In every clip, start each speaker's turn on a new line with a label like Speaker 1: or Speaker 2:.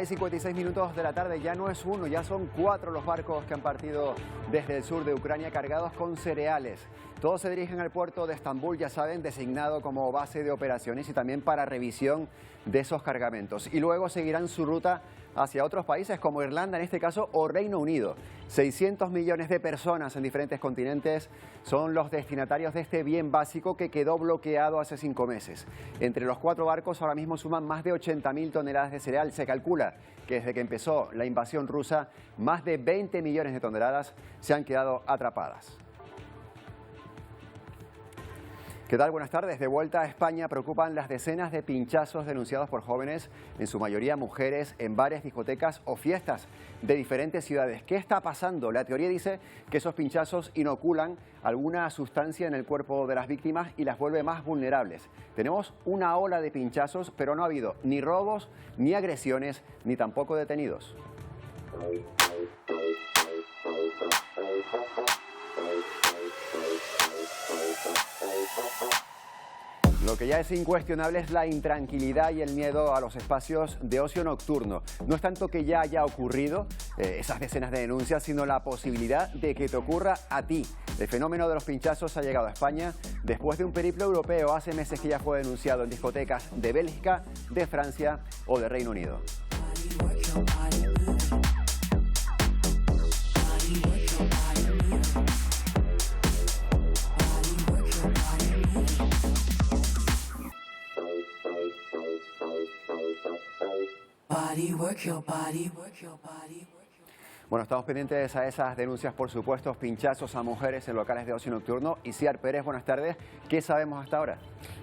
Speaker 1: 6:56 de la tarde, ya no es uno, ya son 4 los barcos que han partido desde el sur de Ucrania cargados con cereales. Todos se dirigen al puerto de Estambul, ya saben, designado como base de operaciones y también para revisión de esos cargamentos. Y luego seguirán su ruta hacia otros países como Irlanda, en este caso, o Reino Unido. 600 millones de personas en diferentes continentes son los destinatarios de este bien básico que quedó bloqueado hace 5 meses. Entre los 4 barcos ahora mismo suman más de 80.000 toneladas de cereal. Se calcula que desde que empezó la invasión rusa, más de 20 millones de toneladas se han quedado atrapadas. ¿Qué tal? Buenas tardes. De vuelta a España, preocupan las decenas de pinchazos denunciados por jóvenes, en su mayoría mujeres, en bares, discotecas o fiestas de diferentes ciudades. ¿Qué está pasando? La teoría dice que esos pinchazos inoculan alguna sustancia en el cuerpo de las víctimas y las vuelve más vulnerables. Tenemos una ola de pinchazos, pero no ha habido ni robos, ni agresiones, ni tampoco detenidos. Lo que ya es incuestionable es la intranquilidad y el miedo a los espacios de ocio nocturno. No es tanto que ya haya ocurrido esas decenas de denuncias, sino la posibilidad de que te ocurra a ti. El fenómeno de los pinchazos ha llegado a España después de un periplo europeo. Hace meses que ya fue denunciado en discotecas de Bélgica, de Francia o de Reino Unido. Bueno, estamos pendientes a esas denuncias, por supuesto, pinchazos a mujeres en locales de ocio nocturno. Isiar Pérez, buenas tardes. ¿Qué sabemos hasta ahora?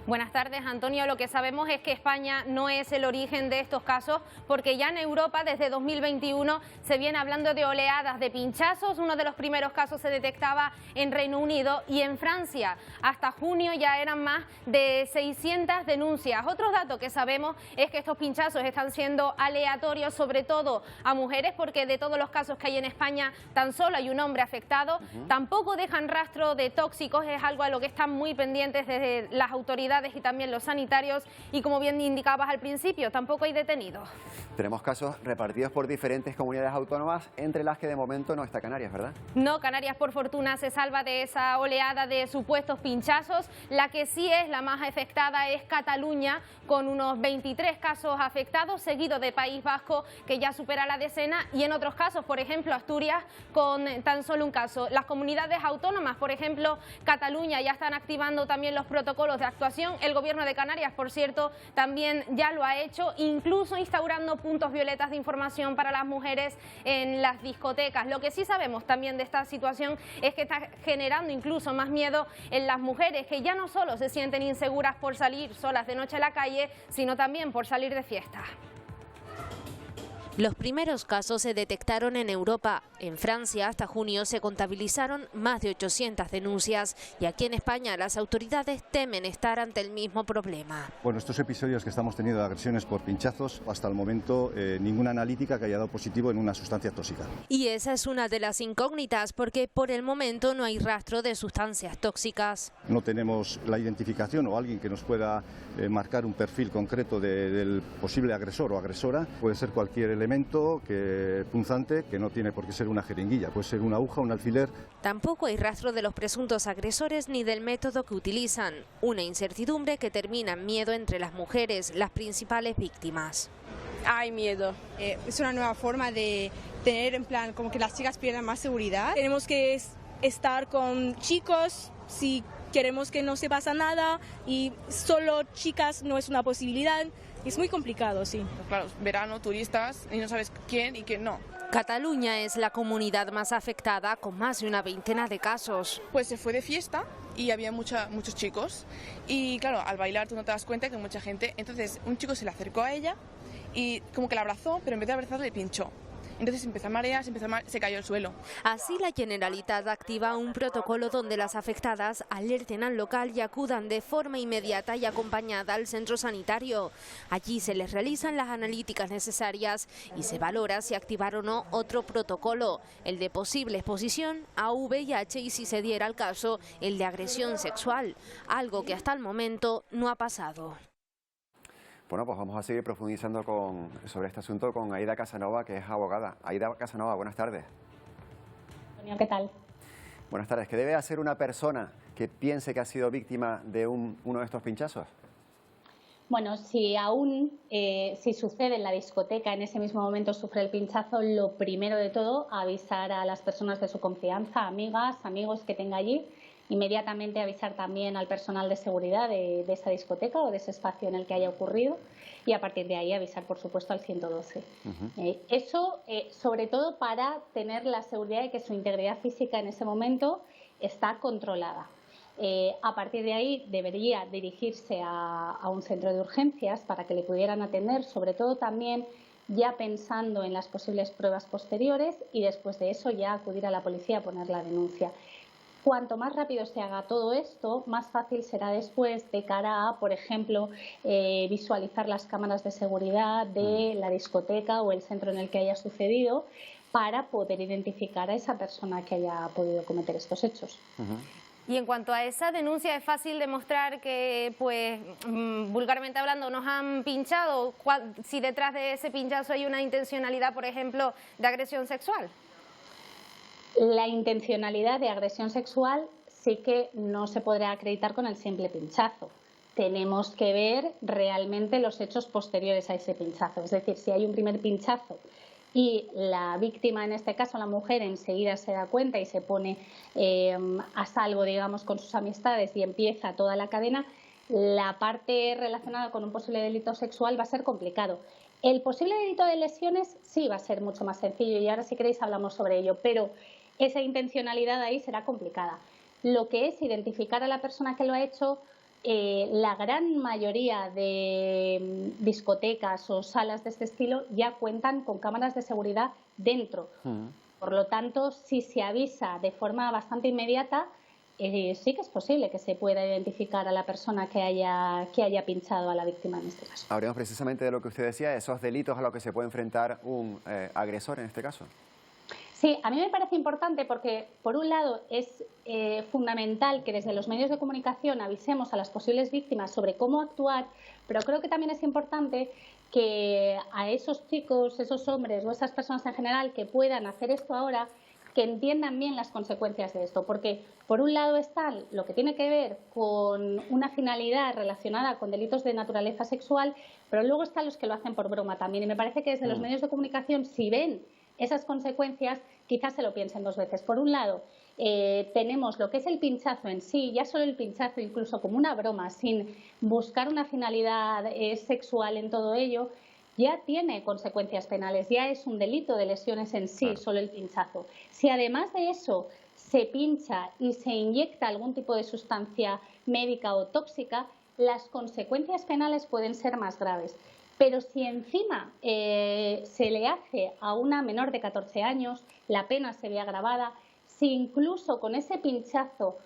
Speaker 2: Buenas tardes, Antonio. Lo que sabemos es que España no es el origen de estos casos, porque ya en Europa desde 2021 se viene hablando de oleadas de pinchazos. Uno de los primeros casos se detectaba en Reino Unido y en Francia. Hasta junio ya eran más de 600 denuncias. Otro dato que sabemos es que estos pinchazos están siendo aleatorios, sobre todo a mujeres, porque de todos los casos que hay en España tan solo hay un hombre afectado. Tampoco dejan rastro de tóxicos, es algo a lo que están muy pendientes desde las autoridades y también los sanitarios, y como bien indicabas al principio, tampoco hay detenidos.
Speaker 1: Tenemos casos repartidos por diferentes comunidades autónomas, entre las que de momento no está Canarias, ¿verdad?
Speaker 2: No, Canarias por fortuna se salva de esa oleada de supuestos pinchazos. La que sí es la más afectada es Cataluña, con unos 23 casos afectados, seguido de País Vasco, que ya supera la decena, y en otros casos, por ejemplo, Asturias, con tan solo un caso. Las comunidades autónomas, por ejemplo, Cataluña, ya están activando también los protocolos de actuación. El Gobierno de Canarias, por cierto, también ya lo ha hecho, incluso instaurando puntos violetas de información para las mujeres en las discotecas. Lo que sí sabemos también de esta situación es que está generando incluso más miedo en las mujeres, que ya no solo se sienten inseguras por salir solas de noche a la calle, sino también por salir de fiesta.
Speaker 3: Los primeros casos se detectaron en Europa. En Francia, hasta junio, se contabilizaron más de 800 denuncias. Y aquí en España, las autoridades temen estar ante el mismo problema.
Speaker 4: Bueno, estos episodios que estamos teniendo de agresiones por pinchazos, hasta el momento ninguna analítica que haya dado positivo en una sustancia tóxica.
Speaker 3: Y esa es una de las incógnitas, porque por el momento no hay rastro de sustancias tóxicas.
Speaker 4: No tenemos la identificación o alguien que nos pueda marcar un perfil concreto del posible agresor o agresora. Puede ser cualquier elemento punzante, que no tiene por qué ser una jeringuilla, puede ser una aguja, un alfiler.
Speaker 3: Tampoco hay rastro de los presuntos agresores ni del método que utilizan. Una incertidumbre que termina en miedo entre las mujeres, las principales víctimas.
Speaker 5: Hay miedo. Es una nueva forma de tener, en plan, como que las chicas pierdan más seguridad. Tenemos que estar con chicos si queremos que no se pasa nada, y solo chicas no es una posibilidad. Es muy complicado, sí.
Speaker 6: Claro, verano, turistas, y no sabes quién y quién no.
Speaker 3: Cataluña es la comunidad más afectada, con más de una veintena de casos.
Speaker 6: Pues se fue de fiesta y había muchos chicos. Y claro, al bailar tú no te das cuenta que hay mucha gente. Entonces un chico se le acercó a ella y como que la abrazó, pero en vez de abrazarla le pinchó. Entonces empezó a marear, se cayó al suelo.
Speaker 3: Así la Generalitat activa un protocolo donde las afectadas alerten al local y acudan de forma inmediata y acompañada al centro sanitario. Allí se les realizan las analíticas necesarias y se valora si activar o no otro protocolo, el de posible exposición a VIH y, si se diera el caso, el de agresión sexual, algo que hasta el momento no ha pasado.
Speaker 1: Bueno, pues vamos a seguir profundizando sobre este asunto con Aida Casanova, que es abogada. Aida Casanova, buenas tardes.
Speaker 7: Antonio, ¿qué tal?
Speaker 1: Buenas tardes. ¿Qué debe hacer una persona que piense que ha sido víctima de uno de estos pinchazos?
Speaker 7: Bueno, si sucede en la discoteca, en ese mismo momento sufre el pinchazo, lo primero de todo, avisar a las personas de su confianza, amigas, amigos que tenga allí, inmediatamente avisar también al personal de seguridad de esa discoteca o de ese espacio en el que haya ocurrido y a partir de ahí avisar, por supuesto, al 112. Eso, sobre todo, para tener la seguridad de que su integridad física en ese momento está controlada. A partir de ahí debería dirigirse a un centro de urgencias para que le pudieran atender, sobre todo también ya pensando en las posibles pruebas posteriores y después de eso ya acudir a la policía a poner la denuncia. Cuanto más rápido se haga todo esto, más fácil será después de cara a, por ejemplo, visualizar las cámaras de seguridad de la discoteca o el centro en el que haya sucedido para poder identificar a esa persona que haya podido cometer estos hechos.
Speaker 2: Y en cuanto a esa denuncia, ¿es fácil demostrar que, pues, vulgarmente hablando, nos han pinchado? Si detrás de ese pinchazo hay una intencionalidad, por ejemplo, de agresión sexual.
Speaker 7: La intencionalidad de agresión sexual sí que no se podrá acreditar con el simple pinchazo. Tenemos que ver realmente los hechos posteriores a ese pinchazo. Es decir, si hay un primer pinchazo y la víctima, en este caso la mujer, enseguida se da cuenta y se pone a salvo, digamos, con sus amistades y empieza toda la cadena, la parte relacionada con un posible delito sexual va a ser complicado. El posible delito de lesiones sí va a ser mucho más sencillo y ahora, si queréis, hablamos sobre ello, pero esa intencionalidad ahí será complicada. Lo que es identificar a la persona que lo ha hecho, la gran mayoría de discotecas o salas de este estilo ya cuentan con cámaras de seguridad dentro. Por lo tanto, si se avisa de forma bastante inmediata, sí que es posible que se pueda identificar a la persona que haya pinchado a la víctima en este caso.
Speaker 1: Hablemos precisamente de lo que usted decía, esos delitos a los que se puede enfrentar un agresor en este caso.
Speaker 7: Sí, a mí me parece importante porque, por un lado, es fundamental que desde los medios de comunicación avisemos a las posibles víctimas sobre cómo actuar, pero creo que también es importante que a esos chicos, esos hombres o esas personas en general que puedan hacer esto ahora, que entiendan bien las consecuencias de esto, porque por un lado está lo que tiene que ver con una finalidad relacionada con delitos de naturaleza sexual, pero luego están los que lo hacen por broma también, y me parece que desde los medios de comunicación, si ven esas consecuencias, quizás se lo piensen dos veces. Por un lado, tenemos lo que es el pinchazo en sí, ya solo el pinchazo, incluso como una broma, sin buscar una finalidad sexual en todo ello, ya tiene consecuencias penales, ya es un delito de lesiones en sí, solo el pinchazo. Si además de eso se pincha y se inyecta algún tipo de sustancia médica o tóxica, las consecuencias penales pueden ser más graves. Pero si encima se le hace a una menor de 14 años, la pena se ve agravada. Si incluso con ese pinchazo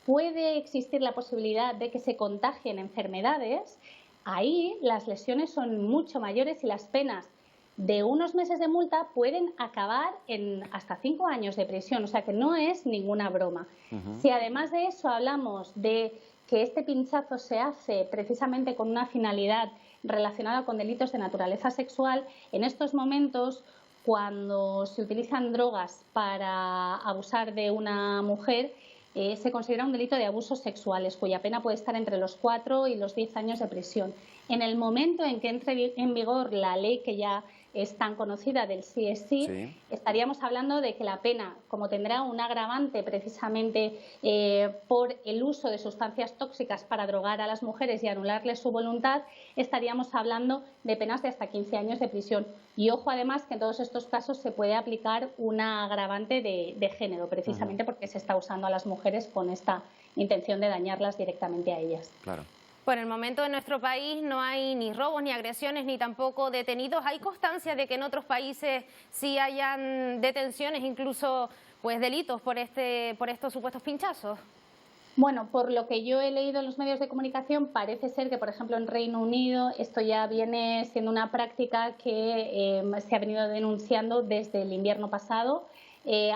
Speaker 7: puede existir la posibilidad de que se contagien enfermedades, ahí las lesiones son mucho mayores y las penas de unos meses de multa pueden acabar en hasta 5 años de prisión. O sea que no es ninguna broma. Si además de eso hablamos de que este pinchazo se hace precisamente con una finalidad relacionada con delitos de naturaleza sexual, en estos momentos, cuando se utilizan drogas para abusar de una mujer, se considera un delito de abusos sexuales, cuya pena puede estar entre los 4 y los 10 años de prisión. En el momento en que entre en vigor la ley que ya es tan conocida del CSI, estaríamos hablando de que la pena, como tendrá un agravante precisamente por el uso de sustancias tóxicas para drogar a las mujeres y anularles su voluntad, estaríamos hablando de penas de hasta 15 años de prisión. Y ojo, además, que en todos estos casos se puede aplicar una agravante de género, precisamente porque se está usando a las mujeres con esta intención de dañarlas directamente a ellas.
Speaker 1: Claro.
Speaker 2: Por el momento en nuestro país no hay ni robos, ni agresiones, ni tampoco detenidos. ¿Hay constancia de que en otros países sí hayan detenciones, incluso pues delitos por estos supuestos pinchazos?
Speaker 7: Bueno, por lo que yo he leído en los medios de comunicación, parece ser que, por ejemplo, en Reino Unido esto ya viene siendo una práctica que se ha venido denunciando desde el invierno pasado.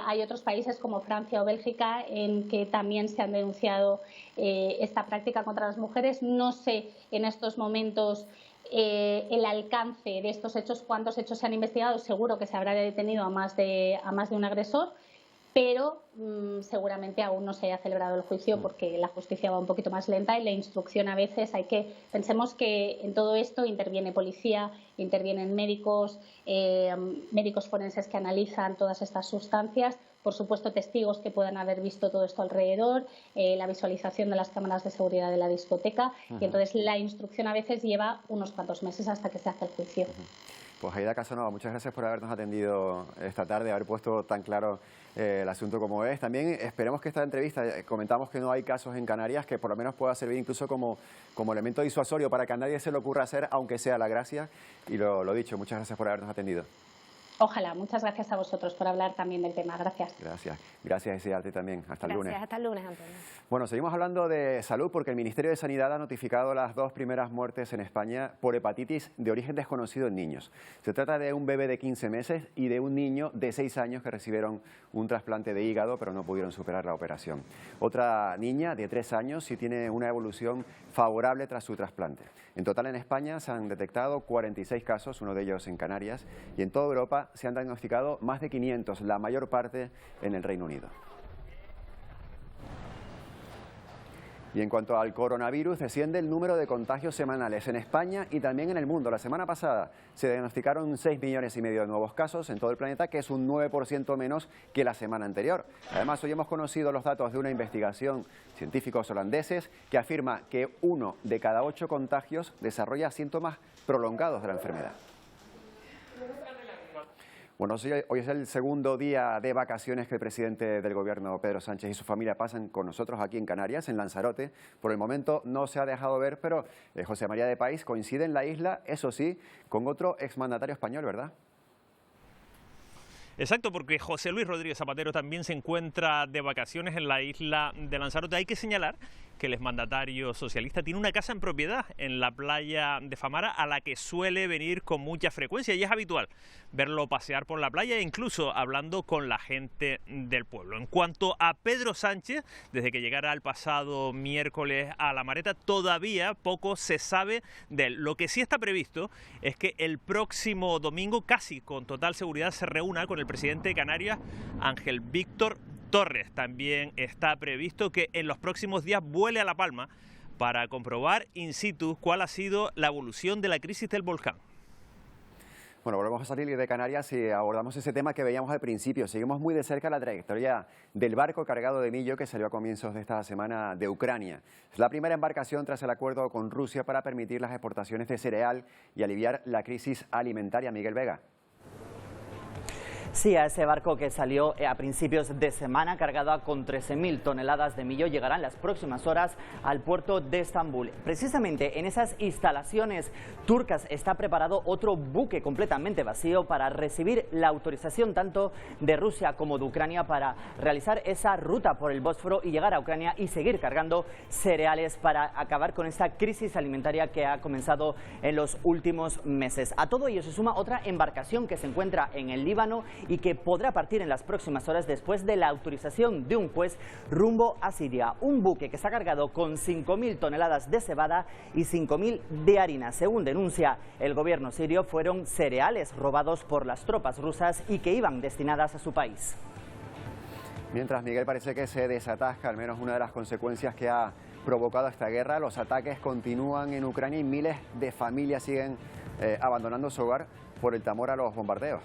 Speaker 7: Hay otros países como Francia o Bélgica en que también se han denunciado esta práctica contra las mujeres. No sé en estos momentos el alcance de estos hechos, cuántos hechos se han investigado, seguro que se habrá detenido a más de un agresor, pero seguramente aún no se haya celebrado el juicio porque la justicia va un poquito más lenta y la instrucción a veces pensemos que en todo esto interviene policía, intervienen médicos, médicos forenses que analizan todas estas sustancias, por supuesto testigos que puedan haber visto todo esto alrededor, la visualización de las cámaras de seguridad de la discoteca y entonces la instrucción a veces lleva unos cuantos meses hasta que se hace el juicio.
Speaker 1: Pues Aida Casanova, muchas gracias por habernos atendido esta tarde, haber puesto tan claro el asunto como es. También esperemos que esta entrevista, comentamos que no hay casos en Canarias, que por lo menos pueda servir incluso como elemento disuasorio para que a nadie se le ocurra hacer, aunque sea la gracia. Y lo dicho, muchas gracias por habernos atendido.
Speaker 7: Ojalá, muchas gracias a vosotros por hablar también del tema. Gracias.
Speaker 1: Gracias y a ti también. Hasta el lunes.
Speaker 2: Gracias, hasta el lunes, Antonio.
Speaker 1: Bueno, seguimos hablando de salud porque el Ministerio de Sanidad ha notificado las 2 primeras muertes en España por hepatitis de origen desconocido en niños. Se trata de un bebé de 15 meses y de un niño de 6 años que recibieron un trasplante de hígado pero no pudieron superar la operación. Otra niña de 3 años sí tiene una evolución favorable tras su trasplante. En total en España se han detectado 46 casos, uno de ellos en Canarias, y en toda Europa se han diagnosticado más de 500, la mayor parte en el Reino Unido. Y en cuanto al coronavirus, desciende el número de contagios semanales en España y también en el mundo. La semana pasada se diagnosticaron 6,5 millones de nuevos casos en todo el planeta, que es un 9% menos que la semana anterior. Además, hoy hemos conocido los datos de una investigación científicos holandeses que afirma que 1 de cada 8 contagios desarrolla síntomas prolongados de la enfermedad. Bueno, hoy es el segundo día de vacaciones que el presidente del Gobierno, Pedro Sánchez, y su familia pasan con nosotros aquí en Canarias, en Lanzarote. Por el momento no se ha dejado ver, pero José María de País coincide en la isla, eso sí, con otro exmandatario español, ¿verdad?
Speaker 8: Exacto, porque José Luis Rodríguez Zapatero también se encuentra de vacaciones en la isla de Lanzarote. Hay que señalar que el exmandatario socialista tiene una casa en propiedad en la playa de Famara a la que suele venir con mucha frecuencia y es habitual verlo pasear por la playa e incluso hablando con la gente del pueblo. En cuanto a Pedro Sánchez, desde que llegara el pasado miércoles a La Mareta, todavía poco se sabe de él. Lo que sí está previsto es que el próximo domingo, casi con total seguridad, se reúna con el presidente de Canarias, Ángel Víctor Torres. También está previsto que en los próximos días vuele a La Palma para comprobar in situ cuál ha sido la evolución de la crisis del volcán.
Speaker 1: Bueno, volvemos a salir de Canarias y abordamos ese tema que veíamos al principio. Seguimos muy de cerca la trayectoria del barco cargado de millo que salió a comienzos de esta semana de Ucrania. Es la primera embarcación tras el acuerdo con Rusia para permitir las exportaciones de cereal y aliviar la crisis alimentaria. Miguel Vega.
Speaker 9: Sí, a ese barco que salió a principios de semana cargado con 13.000 toneladas de millo llegará en las próximas horas al puerto de Estambul. Precisamente en esas instalaciones turcas está preparado otro buque completamente vacío para recibir la autorización tanto de Rusia como de Ucrania para realizar esa ruta por el Bósforo y llegar a Ucrania y seguir cargando cereales para acabar con esta crisis alimentaria que ha comenzado en los últimos meses. A todo ello se suma otra embarcación que se encuentra en el Líbano y que podrá partir en las próximas horas después de la autorización de un juez rumbo a Siria. Un buque que está cargado con 5.000 toneladas de cebada y 5.000 de harina. Según denuncia el gobierno sirio, fueron cereales robados por las tropas rusas y que iban destinadas a su país.
Speaker 1: Mientras, Miguel, parece que se desatasca al menos una de las consecuencias que ha provocado esta guerra. Los ataques continúan en Ucrania y miles de familias siguen abandonando su hogar por el temor a los bombardeos.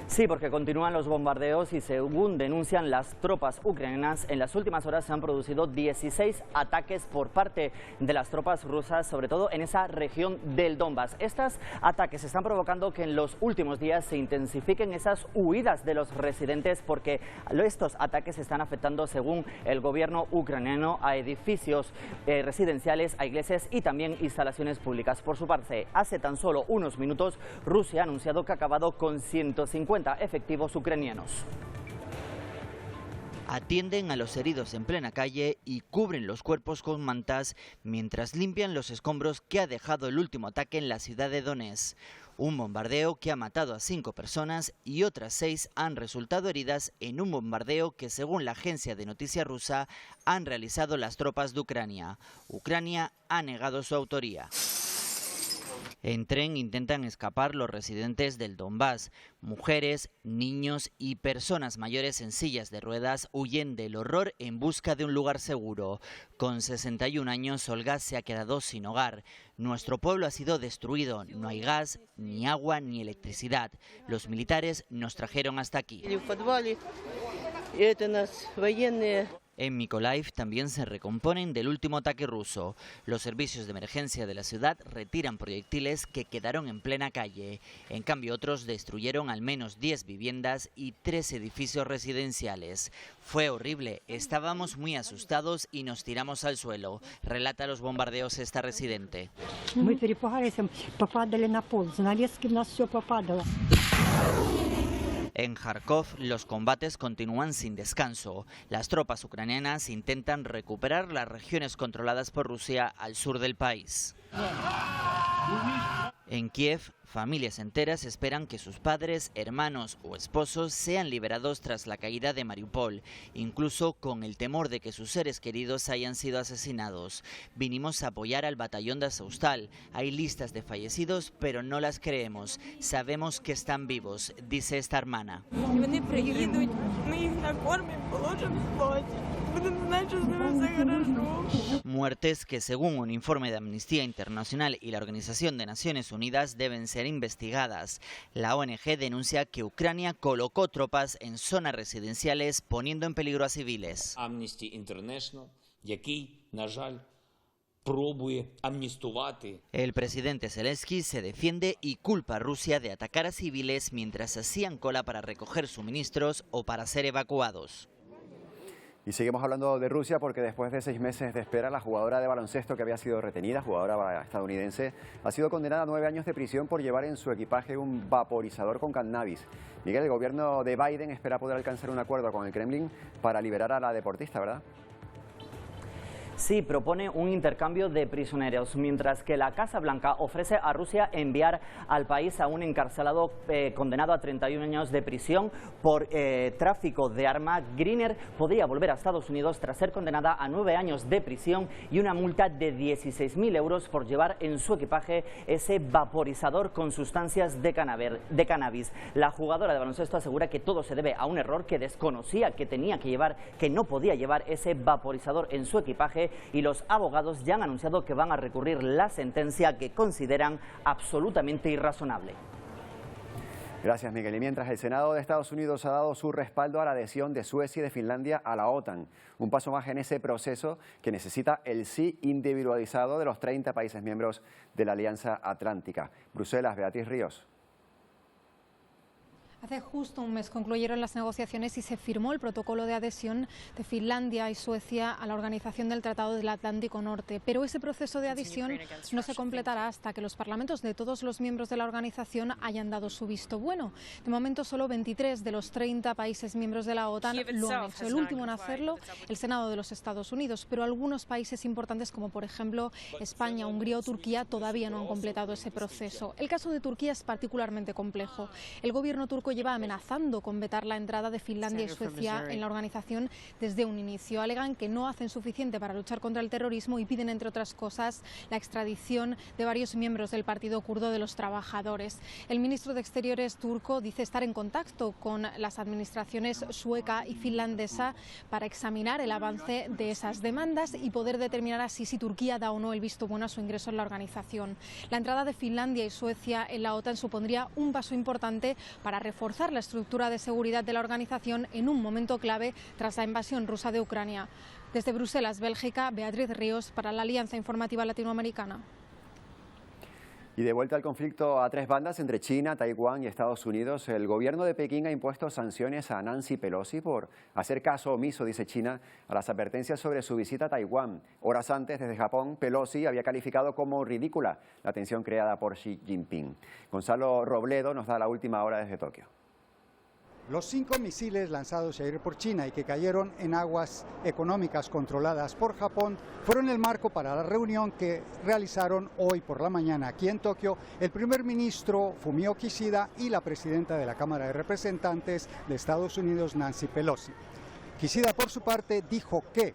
Speaker 9: Sí, porque continúan los bombardeos y según denuncian las tropas ucranianas, en las últimas horas se han producido 16 ataques por parte de las tropas rusas, sobre todo en esa región del Donbass. Estos ataques están provocando que en los últimos días se intensifiquen esas huidas de los residentes porque estos ataques están afectando, según el gobierno ucraniano, a edificios residenciales, a iglesias y también instalaciones públicas. Por su parte, hace tan solo unos minutos, Rusia ha anunciado que ha acabado con 150 efectivos ucranianos.
Speaker 10: Atienden a los heridos en plena calle y cubren los cuerpos con mantas mientras limpian los escombros que ha dejado el último ataque en la ciudad de Donetsk. Un bombardeo que ha matado a 5 personas y otras 6 han resultado heridas en un bombardeo que, según la agencia de noticias rusa, han realizado las tropas de Ucrania. Ucrania ha negado su autoría. En tren intentan escapar los residentes del Donbass. Mujeres, niños y personas mayores en sillas de ruedas huyen del horror en busca de un lugar seguro. Con 61 años, Olga se ha quedado sin hogar. Nuestro pueblo ha sido destruido. No hay gas, ni agua, ni electricidad. Los militares nos trajeron hasta aquí. En Mykolaiv también se recomponen del último ataque ruso. Los servicios de emergencia de la ciudad retiran proyectiles que quedaron en plena calle. En cambio, otros destruyeron al menos 10 viviendas y 3 edificios residenciales. Fue horrible, estábamos muy asustados y nos tiramos al suelo, relata los bombardeos esta residente. En Kharkov los combates continúan sin descanso. Las tropas ucranianas intentan recuperar las regiones controladas por Rusia al sur del país. En Kiev, familias enteras esperan que sus padres, hermanos o esposos sean liberados tras la caída de Mariupol, incluso con el temor de que sus seres queridos hayan sido asesinados. Vinimos a apoyar al batallón de Azovstal. Hay listas de fallecidos, pero no las creemos. Sabemos que están vivos, dice esta hermana. Muertes que, según un informe de Amnistía Internacional y la Organización de Naciones Unidas, deben ser investigadas. La ONG denuncia que Ucrania colocó tropas en zonas residenciales poniendo en peligro a civiles.
Speaker 11: Amnesty International, який, на жаль,
Speaker 10: El presidente Zelensky se defiende y culpa a Rusia de atacar a civiles mientras hacían cola para recoger suministros o para ser evacuados.
Speaker 1: Y seguimos hablando de Rusia porque después de 6 meses de espera, la jugadora de baloncesto que había sido retenida, jugadora estadounidense, ha sido condenada a 9 años de prisión por llevar en su equipaje un vaporizador con cannabis. Miguel, el gobierno de Biden espera poder alcanzar un acuerdo con el Kremlin para liberar a la deportista, ¿verdad?
Speaker 9: Sí, propone un intercambio de prisioneros, mientras que la Casa Blanca ofrece a Rusia enviar al país a un encarcelado condenado a 31 años de prisión por tráfico de arma. Griner podría volver a Estados Unidos tras ser condenada a 9 años de prisión y una multa de 16.000 euros por llevar en su equipaje ese vaporizador con sustancias de cannabis. La jugadora de baloncesto asegura que todo se debe a un error, que desconocía que no podía llevar ese vaporizador en su equipaje, y los abogados ya han anunciado que van a recurrir la sentencia que consideran absolutamente irrazonable.
Speaker 1: Gracias, Miguel. Y mientras el Senado de Estados Unidos ha dado su respaldo a la adhesión de Suecia y de Finlandia a la OTAN, un paso más en ese proceso que necesita el sí individualizado de los 30 países miembros de la Alianza Atlántica. Bruselas, Beatriz Ríos.
Speaker 12: Hace justo un mes concluyeron las negociaciones y se firmó el protocolo de adhesión de Finlandia y Suecia a la Organización del Tratado del Atlántico Norte. Pero ese proceso de adhesión no se completará hasta que los parlamentos de todos los miembros de la organización hayan dado su visto bueno. De momento, solo 23 de los 30 países miembros de la OTAN lo han hecho. El último en hacerlo, el Senado de los Estados Unidos. Pero algunos países importantes, como por ejemplo España, Hungría o Turquía, todavía no han completado ese proceso. El caso de Turquía es particularmente complejo. El gobierno turco lleva amenazando con vetar la entrada de Finlandia y Suecia en la organización desde un inicio. Alegan que no hacen suficiente para luchar contra el terrorismo y piden, entre otras cosas, la extradición de varios miembros del Partido Kurdo de los Trabajadores. El ministro de Exteriores turco dice estar en contacto con las administraciones sueca y finlandesa para examinar el avance de esas demandas y poder determinar así si Turquía da o no el visto bueno a su ingreso en la organización. La entrada de Finlandia y Suecia en la OTAN supondría un paso importante para reforzar la estructura de seguridad de la organización en un momento clave tras la invasión rusa de Ucrania. Desde Bruselas, Bélgica, Beatriz Ríos para la Alianza Informativa Latinoamericana.
Speaker 1: Y de vuelta al conflicto a 3 bandas entre China, Taiwán y Estados Unidos, el gobierno de Pekín ha impuesto sanciones a Nancy Pelosi por hacer caso omiso, dice China, a las advertencias sobre su visita a Taiwán. Horas antes, desde Japón, Pelosi había calificado como ridícula la tensión creada por Xi Jinping. Gonzalo Robledo nos da la última hora desde Tokio.
Speaker 13: Los 5 misiles lanzados ayer por China y que cayeron en aguas económicas controladas por Japón fueron el marco para la reunión que realizaron hoy por la mañana aquí en Tokio el primer ministro Fumio Kishida y la presidenta de la Cámara de Representantes de Estados Unidos, Nancy Pelosi. Kishida, por su parte, dijo que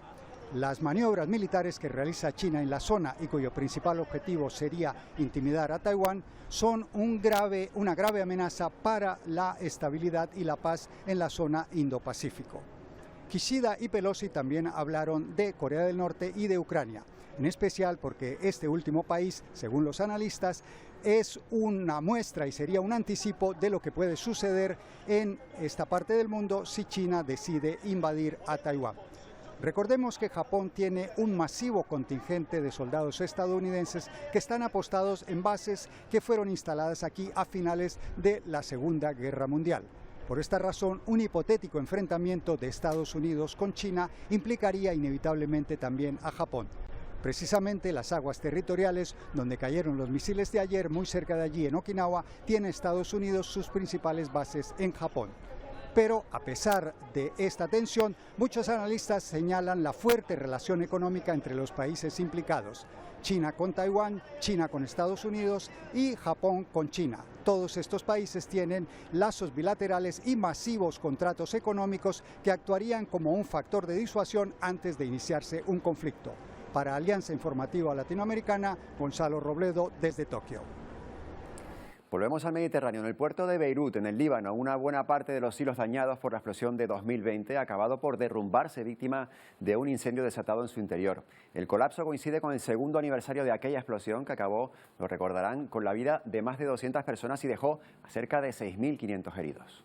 Speaker 13: Las maniobras militares que realiza China en la zona y cuyo principal objetivo sería intimidar a Taiwán son una grave amenaza para la estabilidad y la paz en la zona Indo-Pacífico. Kishida y Pelosi también hablaron de Corea del Norte y de Ucrania, en especial porque este último país, según los analistas, es una muestra y sería un anticipo de lo que puede suceder en esta parte del mundo si China decide invadir a Taiwán. Recordemos que Japón tiene un masivo contingente de soldados estadounidenses que están apostados en bases que fueron instaladas aquí a finales de la Segunda Guerra Mundial. Por esta razón, un hipotético enfrentamiento de Estados Unidos con China implicaría inevitablemente también a Japón. Precisamente las aguas territoriales donde cayeron los misiles de ayer, muy cerca de allí en Okinawa, tiene Estados Unidos sus principales bases en Japón. Pero a pesar de esta tensión, muchos analistas señalan la fuerte relación económica entre los países implicados. China con Taiwán, China con Estados Unidos y Japón con China. Todos estos países tienen lazos bilaterales y masivos contratos económicos que actuarían como un factor de disuasión antes de iniciarse un conflicto. Para Alianza Informativa Latinoamericana, Gonzalo Robledo desde Tokio.
Speaker 1: Volvemos al Mediterráneo. En el puerto de Beirut, en el Líbano, una buena parte de los hilos dañados por la explosión de 2020 ha acabado por derrumbarse víctima de un incendio desatado en su interior. El colapso coincide con el segundo aniversario de aquella explosión que acabó, lo recordarán, con la vida de más de 200 personas y dejó a cerca de 6.500 heridos.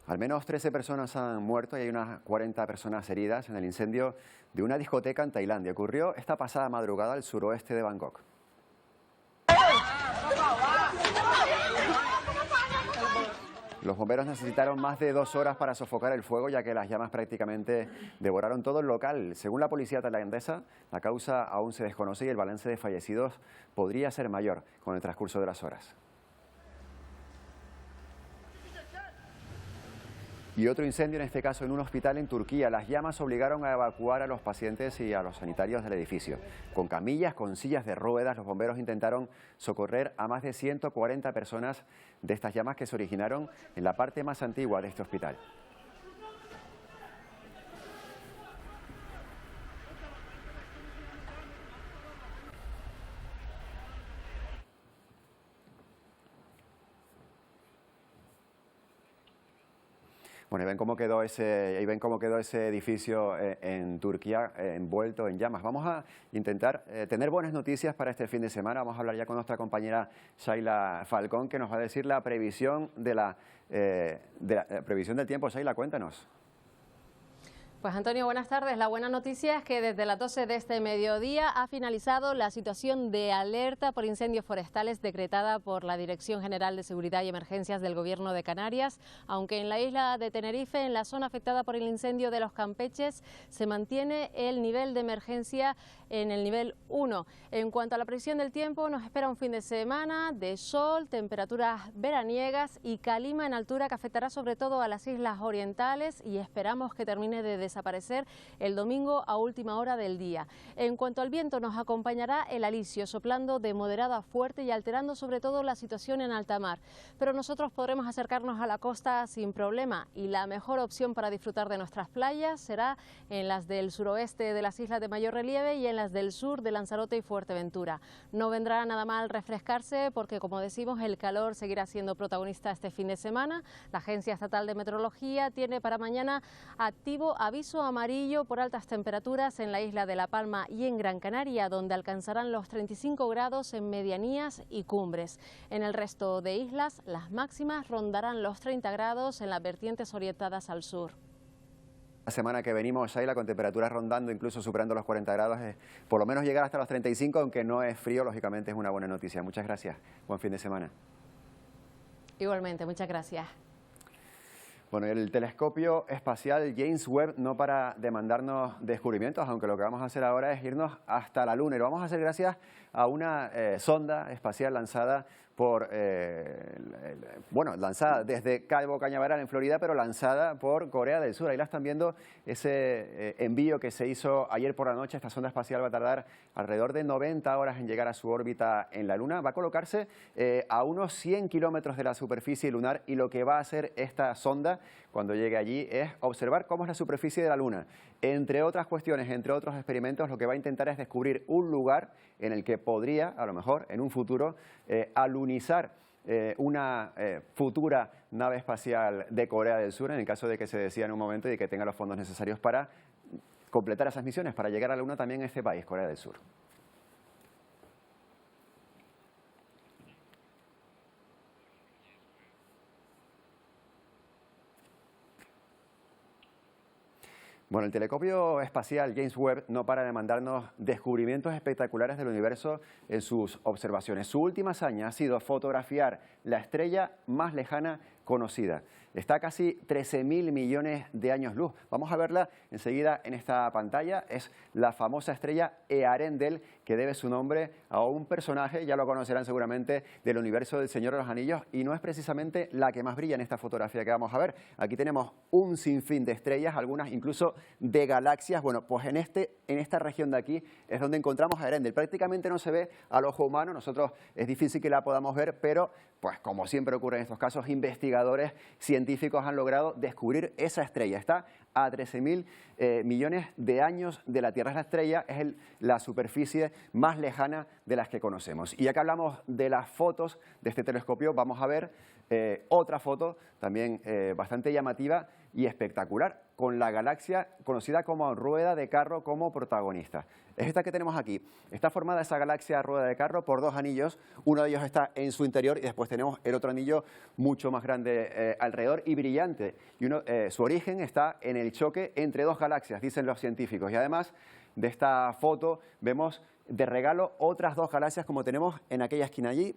Speaker 1: Al menos 13 personas han muerto y hay unas 40 personas heridas en el incendio de una discoteca en Tailandia. Ocurrió esta pasada madrugada al suroeste de Bangkok. Los bomberos necesitaron más de 2 horas para sofocar el fuego, ya que las llamas prácticamente devoraron todo el local. Según la policía tailandesa, la causa aún se desconoce y el balance de fallecidos podría ser mayor con el transcurso de las horas. Y otro incendio, en este caso en un hospital en Turquía. Las llamas obligaron a evacuar a los pacientes y a los sanitarios del edificio. Con camillas, con sillas de ruedas, los bomberos intentaron socorrer a más de 140 personas de estas llamas que se originaron en la parte más antigua de este hospital. Bueno, y ven cómo quedó ese edificio en Turquía envuelto en llamas. Vamos a intentar tener buenas noticias para este fin de semana. Vamos a hablar ya con nuestra compañera Shaila Falcón, que nos va a decir la previsión previsión del tiempo. Shaila, cuéntanos.
Speaker 14: Pues Antonio, buenas tardes. La buena noticia es que desde las 12 de este mediodía ha finalizado la situación de alerta por incendios forestales decretada por la Dirección General de Seguridad y Emergencias del Gobierno de Canarias, aunque en la isla de Tenerife, en la zona afectada por el incendio de los Campeches, se mantiene el nivel de emergencia en el nivel 1. En cuanto a la previsión del tiempo, nos espera un fin de semana de sol, temperaturas veraniegas y calima en altura que afectará sobre todo a las islas orientales y esperamos que termine de desaparecer el domingo a última hora del día. En cuanto al viento, nos acompañará el alisio, soplando de moderado a fuerte y alterando sobre todo la situación en alta mar. Pero nosotros podremos acercarnos a la costa sin problema y la mejor opción para disfrutar de nuestras playas será en las del suroeste de las islas de mayor relieve y en las del sur de Lanzarote y Fuerteventura. No vendrá nada mal refrescarse porque, como decimos, el calor seguirá siendo protagonista este fin de semana. La Agencia Estatal de Meteorología tiene para mañana activo aviso amarillo por altas temperaturas en la isla de La Palma y en Gran Canaria, donde alcanzarán los 35 grados en medianías y cumbres. En el resto de islas, las máximas rondarán los 30 grados en las vertientes orientadas al sur.
Speaker 1: La semana que venimos, Shaila, con temperaturas rondando, incluso superando los 40 grados, por lo menos llegar hasta los 35, aunque no es frío, lógicamente es una buena noticia. Muchas gracias. Buen fin de semana.
Speaker 14: Igualmente, muchas gracias.
Speaker 1: Bueno, el telescopio espacial James Webb no para de mandarnos descubrimientos, aunque lo que vamos a hacer ahora es irnos hasta la Luna. Y lo vamos a hacer gracias a una sonda espacial lanzada lanzada desde Cabo Cañaveral en Florida, pero lanzada por Corea del Sur. Ahí la están viendo, ese envío que se hizo ayer por la noche. Esta sonda espacial va a tardar alrededor de 90 horas en llegar a su órbita en la Luna. Va a colocarse a unos 100 kilómetros de la superficie lunar, y lo que va a hacer esta sonda cuando llegue allí es observar cómo es la superficie de la Luna. Entre otras cuestiones, entre otros experimentos, lo que va a intentar es descubrir un lugar en el que podría, a lo mejor, en un futuro, alunizar una futura nave espacial de Corea del Sur, en el caso de que se decida en un momento y que tenga los fondos necesarios para completar esas misiones, para llegar a la Luna también en este país, Corea del Sur. Bueno, el telescopio espacial James Webb no para de mandarnos descubrimientos espectaculares del universo en sus observaciones. Su última hazaña ha sido fotografiar la estrella más lejana conocida. Está a casi 13.000 millones de años luz. Vamos a verla enseguida en esta pantalla. Es la famosa estrella Earendel, que debe su nombre a un personaje, ya lo conocerán seguramente, del universo del Señor de los Anillos, y no es precisamente la que más brilla en esta fotografía que vamos a ver. Aquí tenemos un sinfín de estrellas, algunas incluso de galaxias. Bueno, pues en esta región de aquí es donde encontramos a Earendel. Prácticamente no se ve al ojo humano, nosotros es difícil que la podamos ver, pero pues como siempre ocurre en estos casos, investigadores científicos han logrado descubrir esa estrella. Está a 13.000 millones de años de la Tierra. Es la estrella, es la superficie más lejana de las que conocemos. Y ya que hablamos de las fotos de este telescopio, vamos a ver otra foto también bastante llamativa y espectacular, con la galaxia conocida como Rueda de Carro como protagonista. Es esta que tenemos aquí. Está formada esa galaxia Rueda de Carro por dos anillos. Uno de ellos está en su interior y después tenemos el otro anillo mucho más grande alrededor y brillante. Y su origen está en el choque entre dos galaxias, dicen los científicos. Y además de esta foto vemos de regalo otras dos galaxias, como tenemos en aquella esquina allí,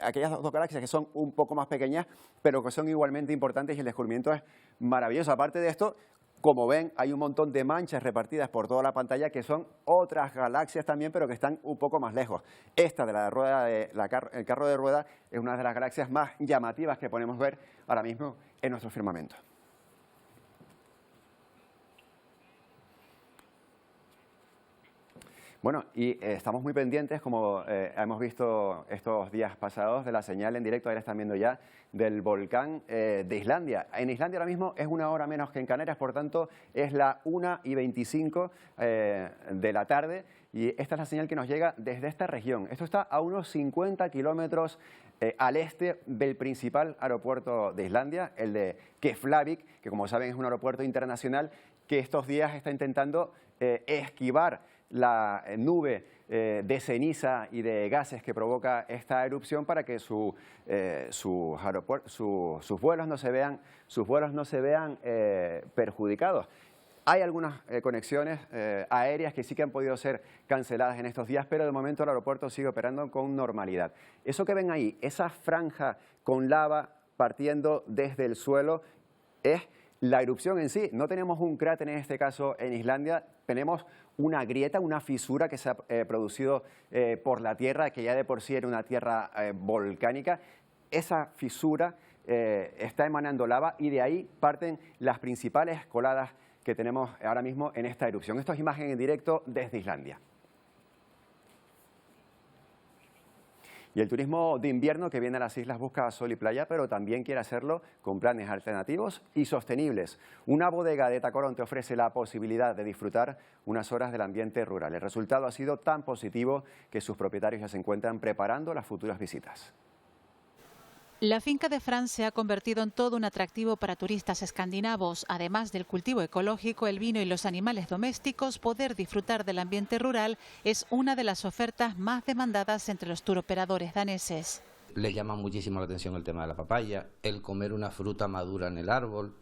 Speaker 1: aquellas dos galaxias que son un poco más pequeñas, pero que son igualmente importantes, y el descubrimiento es maravilloso. Aparte de esto, como ven, hay un montón de manchas repartidas por toda la pantalla que son otras galaxias también, pero que están un poco más lejos. Esta de la rueda el carro de rueda es una de las galaxias más llamativas que podemos ver ahora mismo en nuestro firmamento. Bueno, y estamos muy pendientes, como hemos visto estos días pasados, de la señal en directo, ahí la están viendo ya, del volcán de Islandia. En Islandia ahora mismo es una hora menos que en Canarias, por tanto es la 1:25 de la tarde, y esta es la señal que nos llega desde esta región. Esto está a unos 50 kilómetros al este del principal aeropuerto de Islandia, el de Keflavik, que como saben es un aeropuerto internacional que estos días está intentando esquivar la nube de ceniza y de gases que provoca esta erupción para que sus vuelos no se vean perjudicados. Hay algunas conexiones aéreas que sí que han podido ser canceladas en estos días, pero de momento el aeropuerto sigue operando con normalidad. Eso que ven ahí, esa franja con lava partiendo desde el suelo, es la erupción en sí. No tenemos un cráter en este caso en Islandia, tenemos una grieta, una fisura que se ha producido por la Tierra, que ya de por sí era una tierra volcánica. Esa fisura está emanando lava y de ahí parten las principales coladas que tenemos ahora mismo en esta erupción. Esto es imagen en directo desde Islandia. Y el turismo de invierno que viene a las islas busca sol y playa, pero también quiere hacerlo con planes alternativos y sostenibles. Una bodega de Tacoronte ofrece la posibilidad de disfrutar unas horas del ambiente rural. El resultado ha sido tan positivo que sus propietarios ya se encuentran preparando las futuras visitas.
Speaker 15: La finca de Frans se ha convertido en todo un atractivo para turistas escandinavos. Además del cultivo ecológico, el vino y los animales domésticos, poder disfrutar del ambiente rural es una de las ofertas más demandadas entre los turoperadores daneses.
Speaker 16: Les llama muchísimo la atención el tema de la papaya, el comer una fruta madura en el árbol.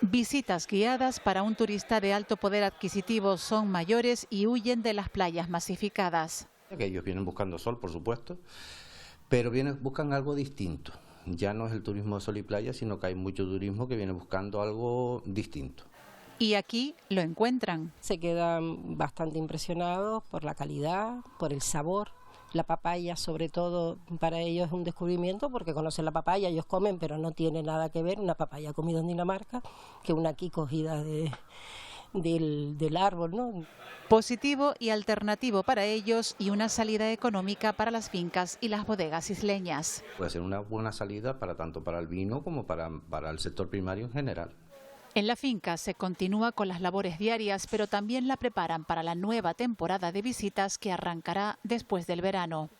Speaker 15: Visitas guiadas para un turista de alto poder adquisitivo son mayores y huyen de las playas masificadas.
Speaker 16: Que ellos vienen buscando sol, por supuesto, pero buscan algo distinto. Ya no es el turismo de sol y playa, sino que hay mucho turismo que viene buscando algo distinto.
Speaker 15: Y aquí lo encuentran.
Speaker 17: Se quedan bastante impresionados por la calidad, por el sabor. La papaya, sobre todo, para ellos es un descubrimiento porque conocen la papaya, ellos comen, pero no tiene nada que ver una papaya comida en Dinamarca que una aquí cogida del árbol, ¿no?
Speaker 15: Positivo y alternativo para ellos y una salida económica para las fincas y las bodegas isleñas.
Speaker 16: Puede ser una buena salida tanto para el vino como para el sector primario en general.
Speaker 15: En la finca se continúa con las labores diarias, pero también la preparan para la nueva temporada de visitas que arrancará después del verano.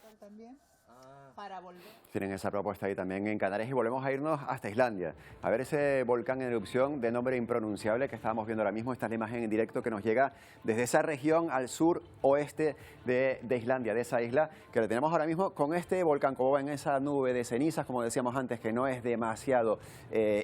Speaker 1: Tienen esa propuesta ahí también en Canarias y volvemos a irnos hasta Islandia, a ver ese volcán en erupción de nombre impronunciable que estábamos viendo ahora mismo. Esta es la imagen en directo que nos llega desde esa región al sur oeste de Islandia, de esa isla que lo tenemos ahora mismo con este volcán, como en esa nube de cenizas, como decíamos antes, que no es demasiado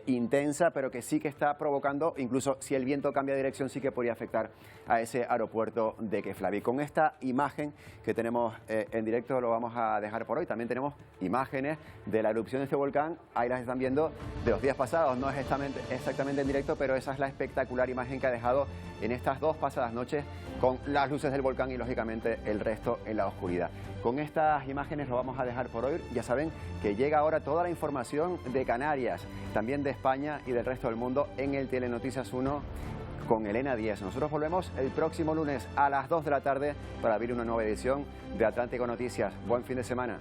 Speaker 1: intensa, pero que sí que está provocando, incluso si el viento cambia de dirección, sí que podría afectar a ese aeropuerto de Keflavik. Con esta imagen que tenemos en directo lo vamos a dejar por hoy. También tenemos imágenes de la erupción de este volcán, ahí las están viendo de los días pasados, no es exactamente en directo, pero esa es la espectacular imagen que ha dejado en estas 2 pasadas noches con las luces del volcán y lógicamente el resto en la oscuridad. Con estas imágenes lo vamos a dejar por hoy. Ya saben que llega ahora toda la información de Canarias, también de España y del resto del mundo en el Telenoticias 1 con Elena Díez. Nosotros volvemos el próximo lunes a las 2 de la tarde para abrir una nueva edición de Atlántico Noticias. Buen fin de semana.